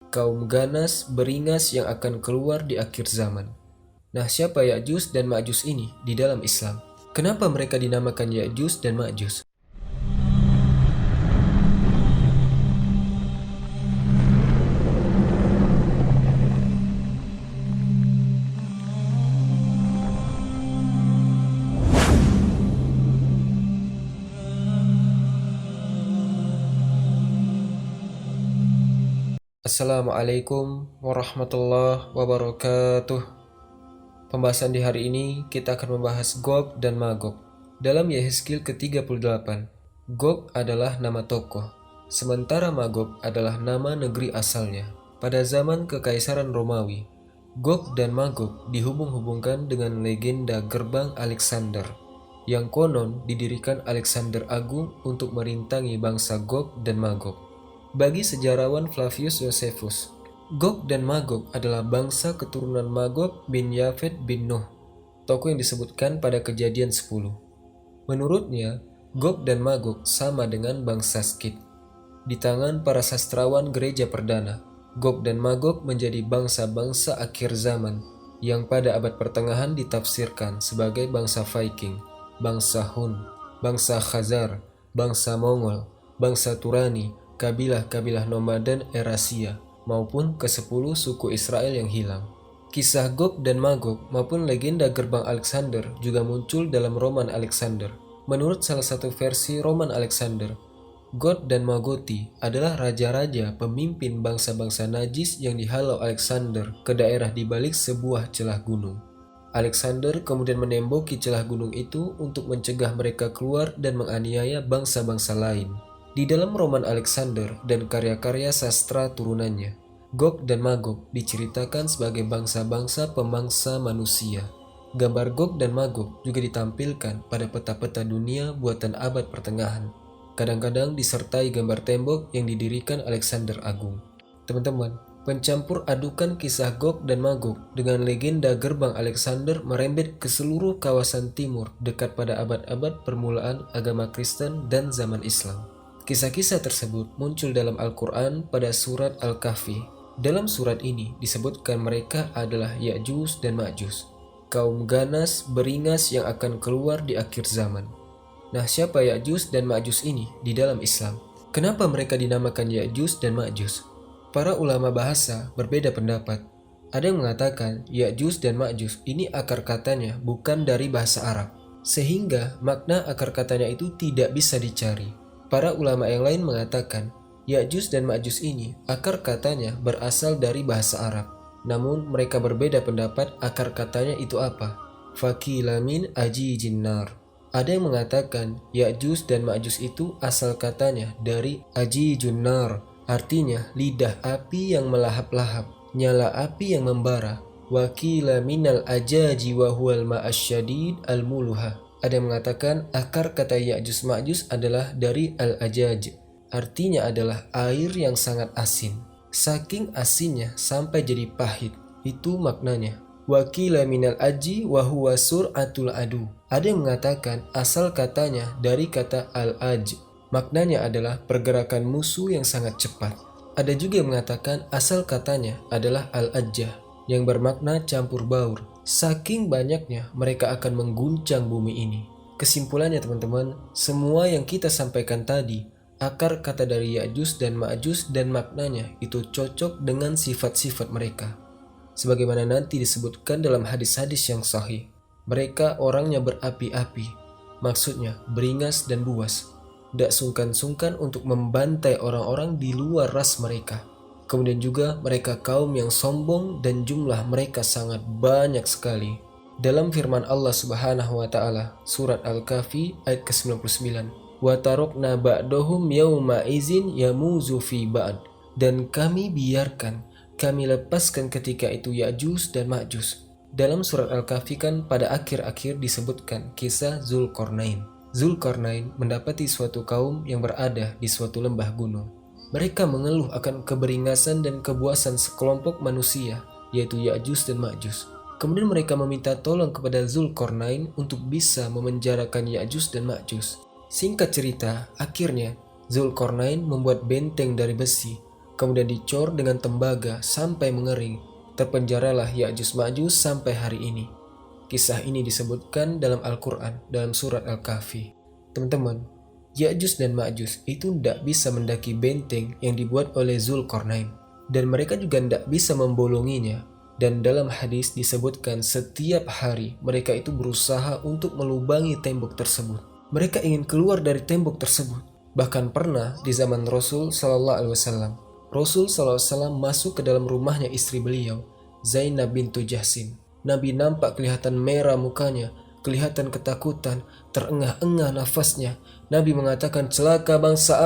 kaum ganas beringas yang akan keluar di akhir zaman. Nah, siapa Ya'juj dan Ma'juj ini di dalam Islam? Kenapa mereka dinamakan Ya'juj dan Ma'juj? Assalamualaikum warahmatullahi wabarakatuh. Pembahasan di hari ini kita akan membahas Gog dan Magog. Dalam Yehezkiel ke-38, Gog adalah nama tokoh, sementara Magog adalah nama negeri asalnya. Pada zaman Kekaisaran Romawi, Gog dan Magog dihubung-hubungkan dengan legenda gerbang Alexander, yang konon didirikan Alexander Agung untuk merintangi bangsa Gog dan Magog. Bagi sejarawan Flavius Josephus, Gog dan Magog adalah bangsa keturunan Magog bin Yafet bin Nuh, tokoh yang disebutkan pada Kejadian 10. Menurutnya, Gog dan Magog sama dengan bangsa Skit. Di tangan para sastrawan gereja perdana, Gog dan Magog menjadi bangsa-bangsa akhir zaman yang pada abad pertengahan ditafsirkan sebagai bangsa Viking, bangsa Hun, bangsa Khazar, bangsa Mongol, bangsa Turani, kabilah-kabilah nomaden Eurasia, maupun ke-10 suku Israel yang hilang. Kisah Gog dan Magog maupun legenda gerbang Alexander juga muncul dalam roman Alexander. Menurut salah satu versi roman Alexander, Gog dan Magoti adalah raja-raja pemimpin bangsa-bangsa najis yang dihalau Alexander ke daerah di balik sebuah celah gunung. Alexander kemudian menemboki celah gunung itu untuk mencegah mereka keluar dan menganiaya bangsa-bangsa lain. Di dalam roman Alexander dan karya-karya sastra turunannya, Gog dan Magog diceritakan sebagai bangsa-bangsa pemangsa manusia. Gambar Gog dan Magog juga ditampilkan pada peta-peta dunia buatan abad pertengahan, kadang-kadang disertai gambar tembok yang didirikan Alexander Agung. Teman-teman, pencampur adukan kisah Gog dan Magog dengan legenda gerbang Alexander merembet ke seluruh kawasan timur dekat pada abad-abad permulaan agama Kristen dan zaman Islam. Kisah-kisah tersebut muncul dalam Al-Quran pada surat Al-Kahfi. Dalam surat ini disebutkan mereka adalah Ya'juj dan Ma'juj, kaum ganas beringas yang akan keluar di akhir zaman. Nah, siapa Ya'juj dan Ma'juj ini di dalam Islam? Kenapa mereka dinamakan Ya'juj dan Ma'juj? Para ulama bahasa berbeda pendapat. Ada yang mengatakan Ya'juj dan Ma'juj ini akar katanya bukan dari bahasa Arab, sehingga makna akar katanya itu tidak bisa dicari. Para ulama yang lain mengatakan, Ya'juj dan Ma'juj ini akar katanya berasal dari bahasa Arab. Namun mereka berbeda pendapat akar katanya itu apa. Faqila min ajijin nar. Ada yang mengatakan Ya'juj dan Ma'juj itu asal katanya dari ajijun nar, artinya lidah api yang melahap-lahap, nyala api yang membara. Waqila minal ajaji wa huwal ma'asyadid al-muluha. Ada yang mengatakan akar kata Ya'juj Ma'juj adalah dari al-ajaj, artinya adalah air yang sangat asin. Saking asinnya sampai jadi pahit, itu maknanya. Waqila minal aji wa huwa sur'atul adu. Ada yang mengatakan asal katanya dari kata al-aj, maknanya adalah pergerakan musuh yang sangat cepat. Ada juga yang mengatakan asal katanya adalah al-ajjah, yang bermakna campur baur. Saking banyaknya mereka akan mengguncang bumi ini. Kesimpulannya teman-teman, semua yang kita sampaikan tadi, akar kata dari Ya'juj dan Ma'juj dan maknanya itu cocok dengan sifat-sifat mereka. Sebagaimana nanti disebutkan dalam hadis-hadis yang sahih, mereka orangnya berapi-api, maksudnya beringas dan buas, tidak sungkan-sungkan untuk membantai orang-orang di luar ras mereka. Kemudian juga mereka kaum yang sombong dan jumlah mereka sangat banyak sekali. Dalam firman Allah Subhanahu wa taala, surat Al-Kahfi ayat ke-99, "Wa tarokna ba'dohum yauma izin yamuzu fi ba'd." Dan kami biarkan, kami lepaskan ketika itu Ya'juj dan Ma'juj. Dalam surat Al-Kahfi kan pada akhir-akhir disebutkan kisah Zulkarnain. Zulkarnain mendapati suatu kaum yang berada di suatu lembah gunung. Mereka mengeluh akan keberingasan dan kebuasan sekelompok manusia, yaitu Ya'juj dan Ma'juj. Kemudian mereka meminta tolong kepada Zulkarnain untuk bisa memenjarakan Ya'juj dan Ma'juj. Singkat cerita, akhirnya Zulkarnain membuat benteng dari besi, kemudian dicor dengan tembaga sampai mengering. Terpenjaralah Ya'juj Ma'juj sampai hari ini. Kisah ini disebutkan dalam Al-Quran, dalam surat Al-Kahfi. Teman-teman, Ya'juj dan Ma'juj itu tidak bisa mendaki benteng yang dibuat oleh Zulkarnain. Dan mereka juga tidak bisa membolonginya. Dan dalam hadis disebutkan setiap hari mereka itu berusaha untuk melubangi tembok tersebut. Mereka ingin keluar dari tembok tersebut. Bahkan pernah di zaman Rasul Sallallahu Alaihi Wasallam, Rasul Sallallahu Alaihi Wasallam masuk ke dalam rumahnya istri beliau, Zainab bintu Jahsin. Nabi nampak kelihatan merah mukanya, kelihatan ketakutan, terengah-engah nafasnya. Nabi mengatakan, celaka bangsa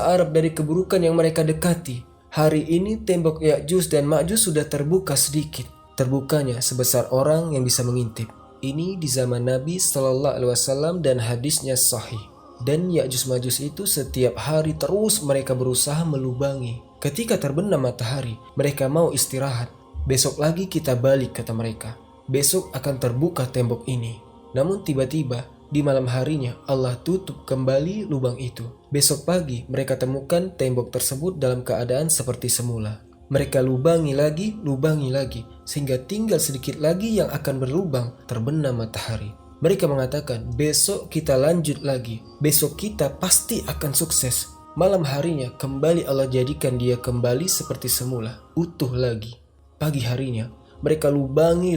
Arab dari keburukan yang mereka dekati. Hari ini tembok Ya'juj dan Ma'juj sudah terbuka sedikit. Terbukanya sebesar orang yang bisa mengintip. Ini di zaman Nabi Sallallahu Alaihi Wasallam dan hadisnya sahih. Dan Ya'juj Ma'juj itu setiap hari terus mereka berusaha melubangi. Ketika terbenam matahari, mereka mau istirahat. Besok lagi kita balik, kata mereka. Besok akan terbuka tembok ini. Namun tiba-tiba di malam harinya Allah tutup kembali lubang itu. Besok pagi mereka temukan tembok tersebut dalam keadaan seperti semula. Mereka lubangi lagi, sehingga tinggal sedikit lagi yang akan berlubang terbenam matahari. Mereka mengatakan, besok kita lanjut lagi. Besok kita pasti akan sukses. Malam harinya kembali Allah jadikan dia kembali seperti semula, utuh lagi. Pagi harinya mereka lubangi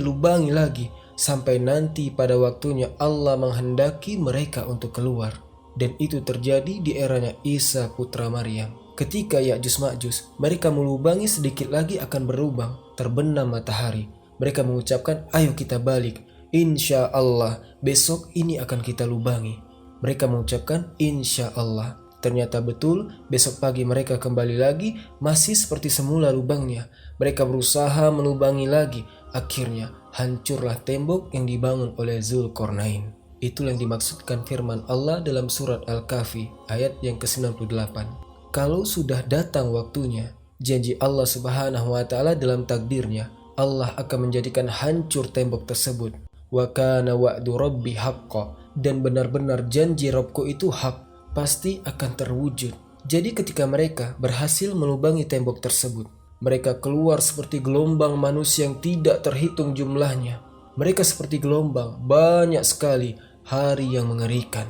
lagi, sampai nanti pada waktunya Allah menghendaki mereka untuk keluar. Dan itu terjadi di eranya Isa putra Maryam. Ketika Ya'juj Ma'juj mereka melubangi sedikit lagi akan berlubang, terbenam matahari. Mereka mengucapkan, ayo kita balik, insya Allah besok ini akan kita lubangi. Mereka mengucapkan insya Allah. Ternyata betul, besok pagi mereka kembali lagi, masih seperti semula lubangnya. Mereka berusaha melubangi lagi. Akhirnya hancurlah tembok yang dibangun oleh Zulkarnain. Itulah yang dimaksudkan firman Allah dalam surat Al-Kahfi ayat yang ke-98. Kalau sudah datang waktunya, janji Allah Subhanahu wa Ta'ala dalam takdirnya, Allah akan menjadikan hancur tembok tersebut. Wa kana wa'du rabbi haqqan, dan benar-benar janji Rabbku itu hak, pasti akan terwujud. Jadi ketika mereka berhasil melubangi tembok tersebut, mereka keluar seperti gelombang manusia yang tidak terhitung jumlahnya. Mereka seperti gelombang, banyak sekali, hari yang mengerikan.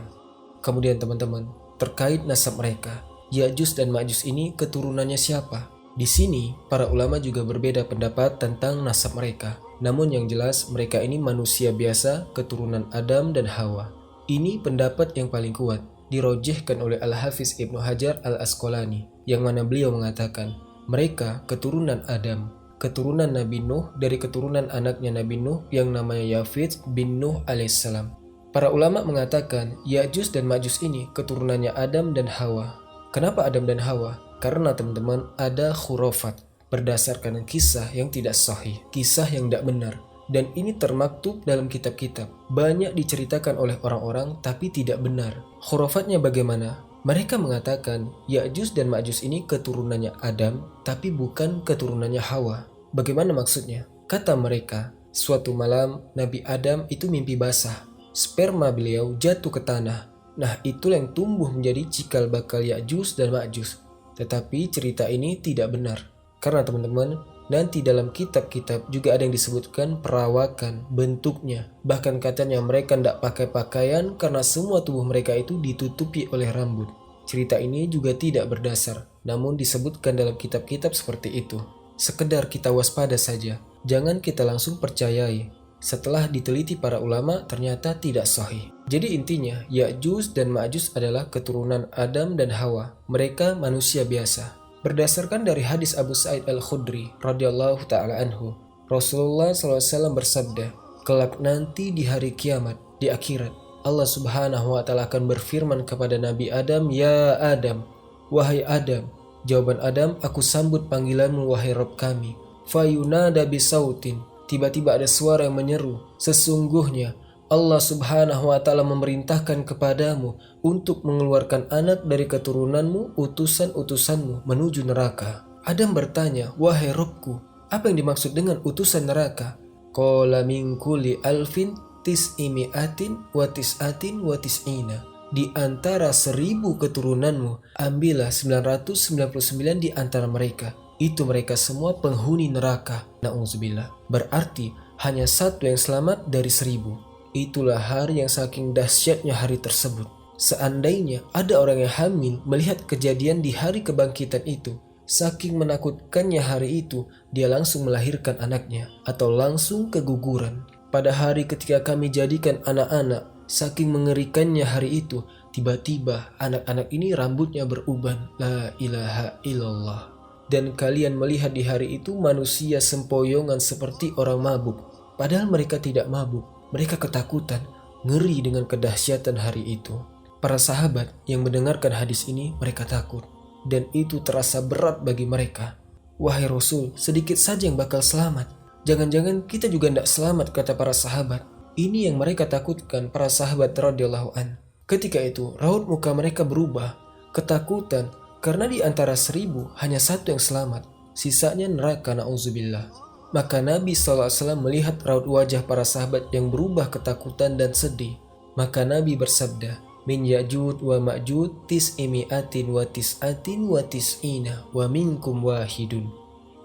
Kemudian teman-teman, terkait nasab mereka, Ya'juj dan Ma'juj ini keturunannya siapa? Di sini para ulama juga berbeda pendapat tentang nasab mereka. Namun yang jelas mereka ini manusia biasa, keturunan Adam dan Hawa. Ini pendapat yang paling kuat, dirojehkan oleh Al-Hafiz Ibnu Hajar Al-Asqalani, yang mana beliau mengatakan mereka keturunan Adam, keturunan Nabi Nuh dari keturunan anaknya Nabi Nuh yang namanya Yafid bin Nuh alaihissalam. Para ulama mengatakan Ya'juj dan Ma'juj ini keturunannya Adam dan Hawa. Kenapa Adam dan Hawa? Karena teman-teman ada khurafat berdasarkan kisah yang tidak sahih, kisah yang tidak benar. Dan ini termaktub dalam kitab-kitab. Banyak diceritakan oleh orang-orang tapi tidak benar. Khurafatnya bagaimana? Mereka mengatakan Ya'juj dan Ma'juj ini keturunannya Adam tapi bukan keturunannya Hawa. Bagaimana maksudnya? Kata mereka, suatu malam Nabi Adam itu mimpi basah. Sperma beliau jatuh ke tanah. Nah, itulah yang tumbuh menjadi cikal bakal Ya'juj dan Ma'juj. Tetapi cerita ini tidak benar. Karena teman-teman, nanti dalam kitab-kitab juga ada yang disebutkan perawakan, bentuknya. Bahkan katanya mereka tidak pakai pakaian karena semua tubuh mereka itu ditutupi oleh rambut. Cerita ini juga tidak berdasar, namun disebutkan dalam kitab-kitab seperti itu. Sekedar kita waspada saja, jangan kita langsung percayai. Setelah diteliti para ulama ternyata tidak sahih. Jadi intinya Ya'juj dan Ma'juj adalah keturunan Adam dan Hawa. Mereka manusia biasa. Berdasarkan dari hadis Abu Sa'id Al-Khudri radhiyallahu ta'ala anhu, Rasulullah SAW bersabda, kelak nanti di hari kiamat, di akhirat, Allah Subhanahu wa Ta'ala akan berfirman kepada Nabi Adam, ya Adam, wahai Adam. Jawaban Adam, aku sambut panggilanmu wahai Rabb kami. Fayunada bisautin, tiba-tiba ada suara yang menyeru, sesungguhnya Allah Subhanahu wa Ta'ala memerintahkan kepadamu untuk mengeluarkan anak dari keturunanmu, utusan-utusanmu menuju neraka. Adam bertanya, wahai Rabbku, apa yang dimaksud dengan utusan neraka? Qala min kulli alfin tis'imi'atin wa tis'atin wa tis'ina. Di antara 1000 keturunanmu, ambillah 999 di antara mereka. Itu mereka semua penghuni neraka. Na'udzubillah. Berarti hanya satu yang selamat dari 1000. Itulah hari yang saking dahsyatnya hari tersebut. Seandainya ada orang yang hamil melihat kejadian di hari kebangkitan itu, saking menakutkannya hari itu, dia langsung melahirkan anaknya atau langsung keguguran. Pada hari ketika kami jadikan anak-anak, saking mengerikannya hari itu, tiba-tiba anak-anak ini rambutnya beruban. La ilaha illallah. Dan kalian melihat di hari itu manusia sempoyongan seperti orang mabuk. Padahal mereka tidak mabuk. Mereka ketakutan, ngeri dengan kedahsyatan hari itu. Para sahabat yang mendengarkan hadis ini, mereka takut. Dan itu terasa berat bagi mereka. Wahai Rasul, sedikit saja yang bakal selamat. Jangan-jangan kita juga tidak selamat, kata para sahabat. Ini yang mereka takutkan para sahabat radhiyallahu an. Ketika itu, raut muka mereka berubah. Ketakutan, karena di antara 1000 hanya satu yang selamat. Sisanya neraka, na'udzubillah. Maka Nabi SAW melihat raut wajah para sahabat yang berubah ketakutan dan sedih. Maka Nabi bersabda, Min Ya'jud wa Ma'jud tis'imi'atin wa tis'atin wa tis'ina wa minkum wahidun.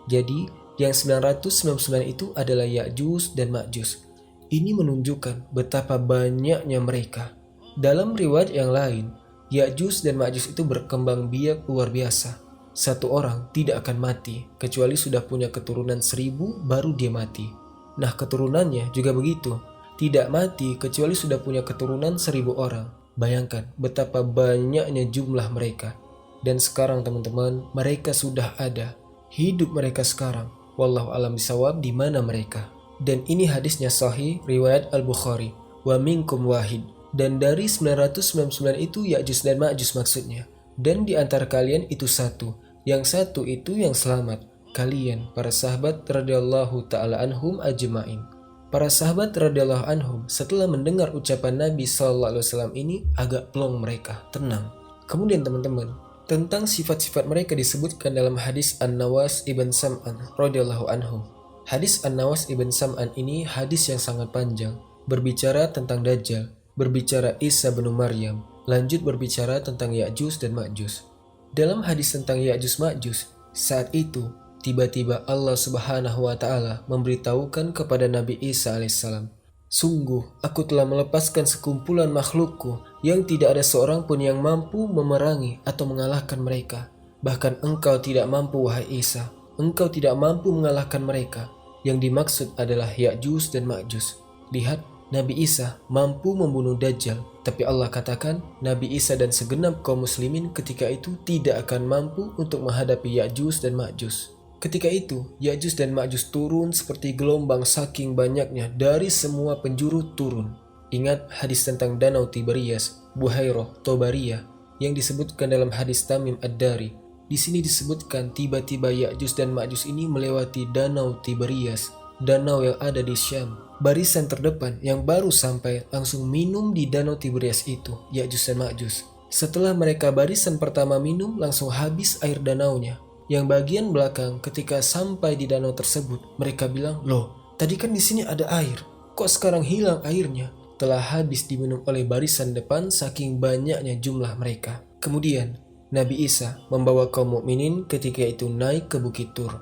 Jadi, yang 999 itu adalah Ya'juj dan Ma'juj. Ini menunjukkan betapa banyaknya mereka. Dalam riwayat yang lain, Ya'juj dan Ma'juj itu berkembang biak luar biasa. Satu orang tidak akan mati, kecuali sudah punya keturunan 1000 baru dia mati. Nah, keturunannya juga begitu. Tidak mati kecuali sudah punya keturunan 1000 orang. Bayangkan betapa banyaknya jumlah mereka. Dan sekarang teman-teman, mereka sudah ada. Hidup mereka sekarang. Wallahu alam bisawab, di mana mereka. Dan ini hadisnya sahih, riwayat Al-Bukhari. Wa minkum wahid. Dan dari 999 itu Ya'juj dan Ma'juj maksudnya. Dan di antara kalian itu satu. Yang satu itu yang selamat. Kalian, para sahabat radhiyallahu ta'ala anhum ajma'in. Para sahabat radhiyallahu anhum setelah mendengar ucapan Nabi SAW ini agak plong mereka, tenang. Kemudian teman-teman, tentang sifat-sifat mereka disebutkan dalam hadis An-Nawas ibn Sam'an radhiyallahu anhu. Hadis An-Nawas ibn Sam'an ini hadis yang sangat panjang, berbicara tentang Dajjal, berbicara Isa bin Maryam, lanjut berbicara tentang Ya'juj dan Ma'juj. Dalam hadis tentang Ya'juj Ma'juj, saat itu tiba-tiba Allah Subhanahu wa taala memberitahukan kepada Nabi Isa alaihissalam, "Sungguh aku telah melepaskan sekumpulan makhlukku yang tidak ada seorang pun yang mampu memerangi atau mengalahkan mereka. Bahkan engkau tidak mampu, wahai Isa. Engkau tidak mampu mengalahkan mereka." Yang dimaksud adalah Ya'juj dan Ma'juj. Lihat, Nabi Isa mampu membunuh Dajjal, tapi Allah katakan Nabi Isa dan segenap kaum muslimin ketika itu tidak akan mampu untuk menghadapi Ya'juj dan Ma'juj. Ketika itu, Ya'juj dan Ma'juj turun seperti gelombang saking banyaknya dari semua penjuru turun. Ingat hadis tentang Danau Tiberias, Buhairah Tobariyah yang disebutkan dalam hadis Tamim Ad-Dari. Di sini disebutkan tiba-tiba Ya'juj dan Ma'juj ini melewati Danau Tiberias, danau yang ada di Syam. Barisan terdepan yang baru sampai langsung minum di Danau Tiberias itu, Ya'juj dan Ma'juj. Setelah mereka barisan pertama minum, langsung habis air danaunya. Yang bagian belakang ketika sampai di danau tersebut, mereka bilang, "Loh, tadi kan di sini ada air. Kok sekarang hilang airnya?" Telah habis diminum oleh barisan depan saking banyaknya jumlah mereka. Kemudian, Nabi Isa membawa kaum mukminin ketika itu naik ke Bukit Tur,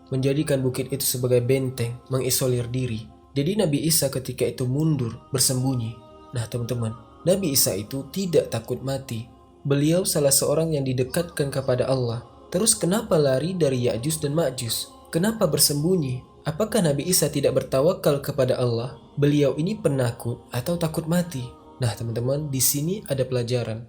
menjadikan bukit itu sebagai benteng, mengisolir diri. Jadi Nabi Isa ketika itu mundur, bersembunyi. Nah teman-teman, Nabi Isa itu tidak takut mati. Beliau salah seorang yang didekatkan kepada Allah. Terus kenapa lari dari Ya'juj dan Ma'juj? Kenapa bersembunyi? Apakah Nabi Isa tidak bertawakal kepada Allah? Beliau ini penakut atau takut mati? Nah teman-teman, di sini ada pelajaran.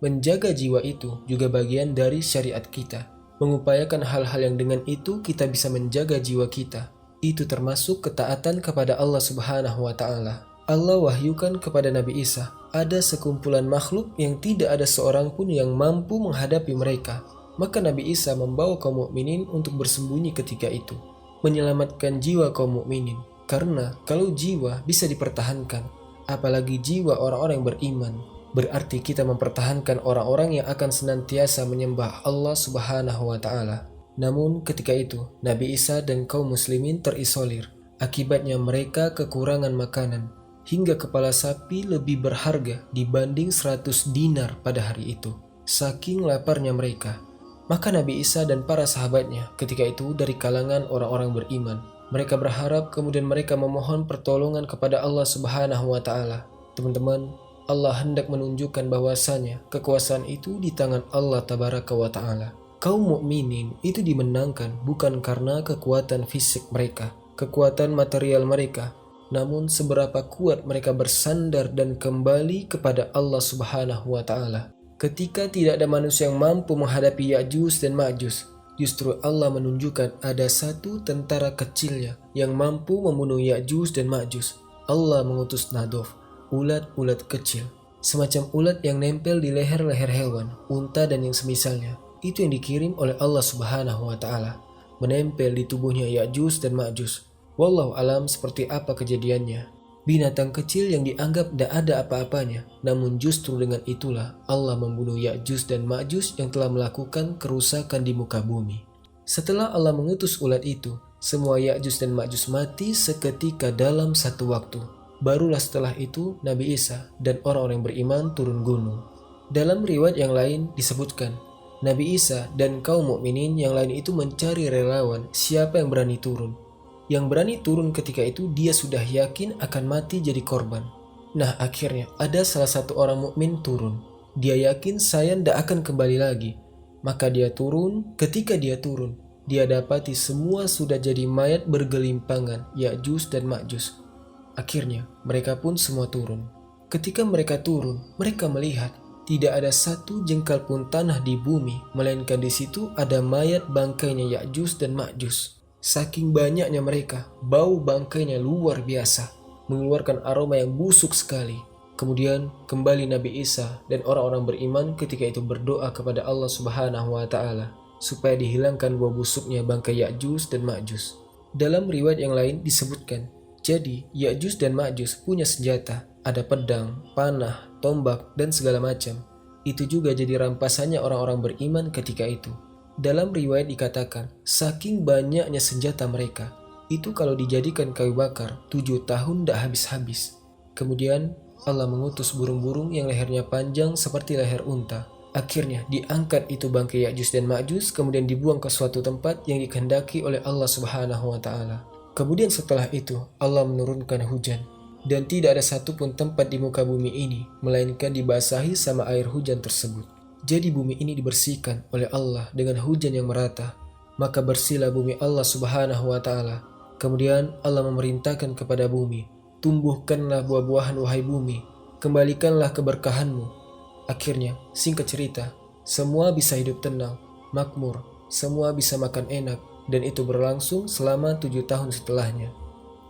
Menjaga jiwa itu juga bagian dari syariat kita. Mengupayakan hal-hal yang dengan itu kita bisa menjaga jiwa kita. Itu termasuk ketaatan kepada Allah Subhanahu wa ta'ala. Allah wahyukan kepada Nabi Isa, ada sekumpulan makhluk yang tidak ada seorang pun yang mampu menghadapi mereka. Maka Nabi Isa membawa kaum mukminin untuk bersembunyi ketika itu, menyelamatkan jiwa kaum mukminin. Karena kalau jiwa bisa dipertahankan, apalagi jiwa orang-orang yang beriman, berarti kita mempertahankan orang-orang yang akan senantiasa menyembah Allah Subhanahu wa ta'ala. Namun ketika itu, Nabi Isa dan kaum muslimin terisolir. Akibatnya mereka kekurangan makanan. hingga kepala sapi lebih berharga dibanding 100 dinar pada hari itu. Saking laparnya mereka. Maka Nabi Isa dan para sahabatnya ketika itu dari kalangan orang-orang beriman. Mereka berharap kemudian mereka memohon pertolongan kepada Allah Subhanahu wa Ta'ala. Teman-teman, Allah hendak menunjukkan bahwasanya kekuasaan itu di tangan Allah Tabaraka wa Ta'ala. Kaum mukminin itu dimenangkan bukan karena kekuatan fisik mereka, kekuatan material mereka, namun seberapa kuat mereka bersandar dan kembali kepada Allah Subhanahu wa Ta'ala. Ketika tidak ada manusia yang mampu menghadapi Ya'juj dan Ma'juj, justru Allah menunjukkan ada satu tentara kecilnya yang mampu membunuh Ya'juj dan Ma'juj. Allah mengutus Nadaf, ulat-ulat kecil, semacam ulat yang nempel di leher-leher hewan, unta dan yang semisalnya. Itu yang dikirim oleh Allah Subhanahu wa Ta'ala, menempel di tubuhnya Ya'juj dan Ma'juj. Wallahu alam seperti apa kejadiannya. Binatang kecil yang dianggap tidak ada apa-apanya, namun justru dengan itulah Allah membunuh Ya'juj dan Ma'juj yang telah melakukan kerusakan di muka bumi. Setelah Allah mengutus ulat itu, semua Ya'juj dan Ma'juj mati seketika dalam satu waktu. Barulah setelah itu Nabi Isa dan orang-orang beriman turun gunung. Dalam riwayat yang lain disebutkan, Nabi Isa dan kaum mukminin yang lain itu mencari relawan siapa yang berani turun. Yang berani turun ketika itu dia sudah yakin akan mati jadi korban. Nah akhirnya ada salah satu orang mukmin turun. Dia yakin saya tidak akan kembali lagi. Maka dia turun. Ketika dia turun, dia dapati semua sudah jadi mayat bergelimpangan, Ya'juj dan Ma'juj. Akhirnya mereka pun semua turun. Ketika mereka turun, mereka melihat tidak ada satu jengkal pun tanah di bumi, melainkan di situ ada mayat bangkainya Ya'juj dan Ma'juj. Saking banyaknya mereka, bau bangkainya luar biasa, mengeluarkan aroma yang busuk sekali. Kemudian kembali Nabi Isa dan orang-orang beriman ketika itu berdoa kepada Allah Subhanahu wa Ta'ala supaya dihilangkan bau busuknya bangkai Ya'juj dan Ma'juj. Dalam riwayat yang lain disebutkan, jadi Ya'juj dan Ma'juj punya senjata, ada pedang, panah, tombak, dan segala macam. Itu juga jadi rampasannya orang-orang beriman ketika itu. Dalam riwayat dikatakan, saking banyaknya senjata mereka, itu kalau dijadikan kayu bakar, 7 tahun tidak habis-habis. Kemudian Allah mengutus burung-burung yang lehernya panjang seperti leher unta. Akhirnya diangkat itu bangkai Ya'juj dan Ma'juj, kemudian dibuang ke suatu tempat yang dikehendaki oleh Allah Subhanahu wa Ta'ala. Kemudian setelah itu Allah menurunkan hujan, dan tidak ada satupun tempat di muka bumi ini melainkan dibasahi sama air hujan tersebut. Jadi bumi ini dibersihkan oleh Allah dengan hujan yang merata. Maka bersihlah bumi Allah Subhanahu wa Ta'ala. Kemudian Allah memerintahkan kepada bumi, tumbuhkanlah buah-buahan wahai bumi, kembalikanlah keberkahanmu. Akhirnya singkat cerita, semua bisa hidup tenang, makmur, semua bisa makan enak, dan itu berlangsung selama 7 tahun setelahnya.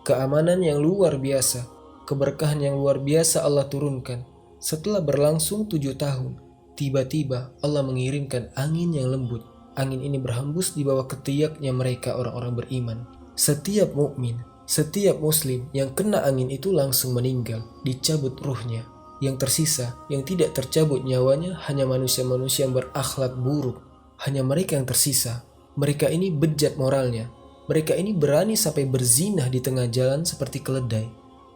Keamanan yang luar biasa, keberkahan yang luar biasa Allah turunkan. Setelah berlangsung 7 tahun, tiba-tiba Allah mengirimkan angin yang lembut. Angin ini berhembus di bawah ketiaknya mereka orang-orang beriman. Setiap mukmin, setiap muslim yang kena angin itu langsung meninggal, dicabut ruhnya. Yang tersisa, yang tidak tercabut nyawanya hanya manusia-manusia yang berakhlak buruk. Hanya mereka yang tersisa. Mereka ini bejat moralnya. Mereka ini berani sampai berzinah di tengah jalan seperti keledai.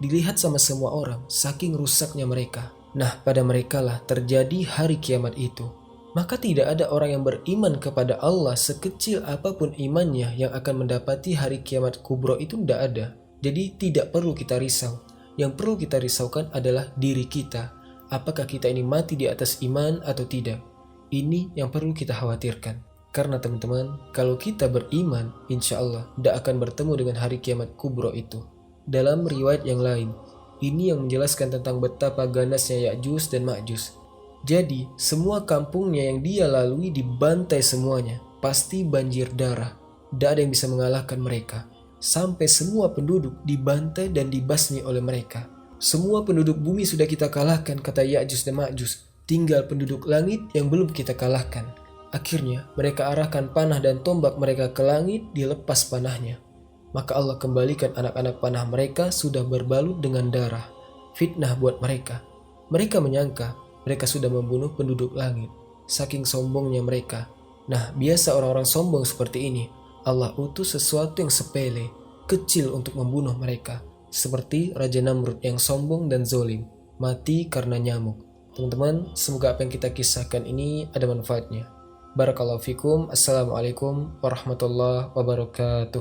Dilihat sama semua orang, saking rusaknya mereka. Nah, pada merekalah terjadi hari kiamat itu. Maka tidak ada orang yang beriman kepada Allah sekecil apapun imannya yang akan mendapati hari kiamat kubro itu tidak ada. Jadi tidak perlu kita risau. Yang perlu kita risaukan adalah diri kita. Apakah kita ini mati di atas iman atau tidak? Ini yang perlu kita khawatirkan. Karena teman-teman, kalau kita beriman, insya Allah tidak akan bertemu dengan hari kiamat kubro itu. Dalam riwayat yang lain, ini yang menjelaskan tentang betapa ganasnya Ya'juj dan Ma'juj. Jadi, semua kampungnya yang dia lalui dibantai semuanya. Pasti banjir darah. Tidak ada yang bisa mengalahkan mereka. Sampai semua penduduk dibantai dan dibasmi oleh mereka. Semua penduduk bumi sudah kita kalahkan, kata Ya'juj dan Ma'juj. Tinggal penduduk langit yang belum kita kalahkan. Akhirnya mereka arahkan panah dan tombak mereka ke langit, dilepas panahnya. Maka Allah kembalikan anak-anak panah mereka sudah berbalut dengan darah. Fitnah buat mereka. Mereka menyangka mereka sudah membunuh penduduk langit. Saking sombongnya mereka. Nah, biasa orang-orang sombong seperti ini. Allah utus sesuatu yang sepele, kecil untuk membunuh mereka. seperti Raja Namrud yang sombong dan zolim, mati karena nyamuk. Teman-teman, semoga apa yang kita kisahkan ini ada manfaatnya. Barakallahu fikum. Assalamualaikum warahmatullahi wabarakatuh.